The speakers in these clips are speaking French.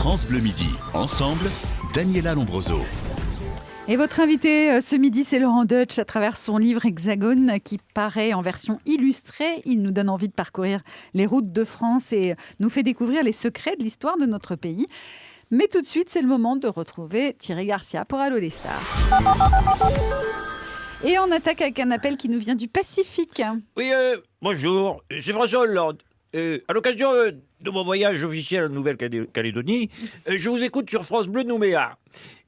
France Bleu Midi. Ensemble, Daniela Lombroso. Et votre invité ce midi, c'est Laurent Deutsch, à travers son livre Hexagone qui paraît en version illustrée. Il nous donne envie de parcourir les routes de France et nous fait découvrir les secrets de l'histoire de notre pays. Mais tout de suite, c'est le moment de retrouver Thierry Garcia pour Allô les stars. Et on attaque avec un appel qui nous vient du Pacifique. Oui, bonjour, c'est François Hollande. À l'occasion de mon voyage officiel en Nouvelle-Calédonie, je vous écoute sur France Bleu Nouméa.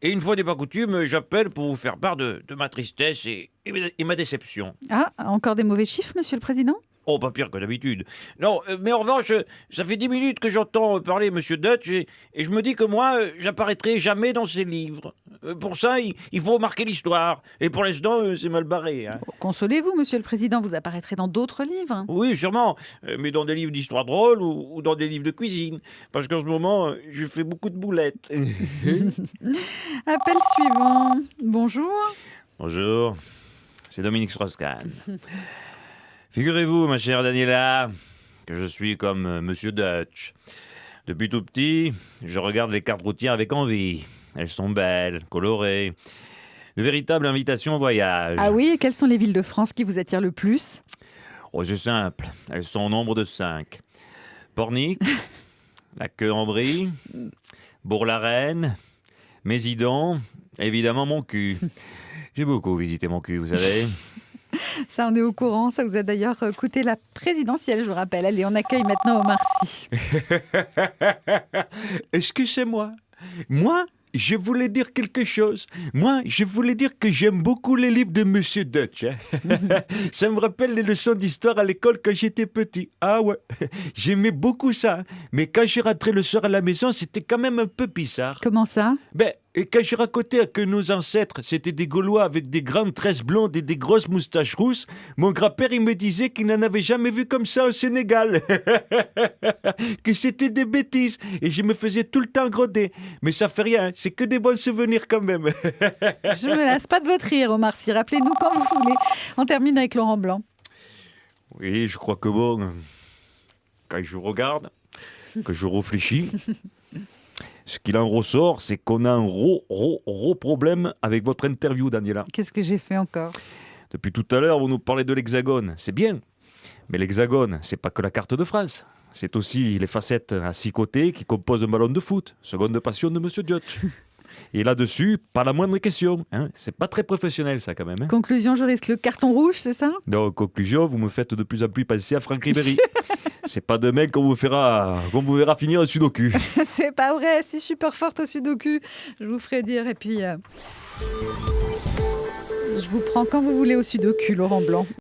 Et une fois n'est pas coutume, j'appelle pour vous faire part de ma tristesse et ma déception. Ah, encore des mauvais chiffres, Monsieur le Président ? Oh, pas pire que d'habitude. Non, mais en revanche, ça fait 10 minutes que j'entends parler Monsieur Deutsch et je me dis que moi, j'apparaîtrai jamais dans ses livres. Pour ça, il faut marquer l'histoire. Et pour l'instant, c'est mal barré. Hein. Consolez-vous, Monsieur le Président, vous apparaîtrez dans d'autres livres. Oui, sûrement. Mais dans des livres d'histoire drôle ou dans des livres de cuisine. Parce qu'en ce moment, je fais beaucoup de boulettes. Appel suivant. Bonjour. Bonjour, c'est Dominique Strauss-Kahn. Figurez-vous, ma chère Daniela, que je suis comme Monsieur Deutsch. Depuis tout petit, je regarde les cartes routières avec envie. Elles sont belles, colorées. Une véritable invitation au voyage. Ah oui, et quelles sont les villes de France qui vous attirent le plus ? Oh, c'est simple. Elles sont au nombre de 5. Pornic, la Queue-en-Brie, Bourg-la-Reine, Mézidon, évidemment mon cul. J'ai beaucoup visité mon cul, vous savez. Ça, on est au courant. Ça vous a d'ailleurs coûté la présidentielle, je vous rappelle. Allez, on accueille maintenant Omar Sy. Est-ce que c'est moi ? Moi, je voulais dire quelque chose. Moi, je voulais dire que j'aime beaucoup les livres de Monsieur Deutsch. Hein. Ça me rappelle les leçons d'histoire à l'école quand j'étais petit. Ah ouais, j'aimais beaucoup ça. Mais quand je rentrais le soir à la maison, c'était quand même un peu bizarre. Comment ça ? Et quand je racontais que nos ancêtres, c'était des Gaulois avec des grandes tresses blondes et des grosses moustaches rousses, mon grand-père, il me disait qu'il n'en avait jamais vu comme ça au Sénégal. Que c'était des bêtises. Et je me faisais tout le temps groder. Mais ça fait rien, c'est que des bons souvenirs quand même. Je ne me lasse pas de votre rire, Omar Sy. Rappelez-nous quand vous voulez. On termine avec Laurent Blanc. Oui, je crois que bon, quand je regarde, que je réfléchis... Ce qu'il en ressort, c'est qu'on a un gros problème avec votre interview, Daniela. Qu'est-ce que j'ai fait encore ? Depuis tout à l'heure, vous nous parlez de l'Hexagone. C'est bien. Mais l'Hexagone, c'est pas que la carte de France. C'est aussi les facettes à 6 côtés qui composent un ballon de foot. Seconde passion de Monsieur Deutsch. Et là-dessus, pas la moindre question. Hein. C'est pas très professionnel, ça, quand même. Hein. Conclusion, je risque le carton rouge, c'est ça ? Donc, conclusion, vous me faites de plus en plus penser à Franck Ribéry. C'est pas demain qu'on vous verra finir un sudoku. C'est pas vrai, si je suis pas forte au sudoku, je vous ferai dire. Et puis, je vous prends quand vous voulez au sudoku, Laurent Blanc.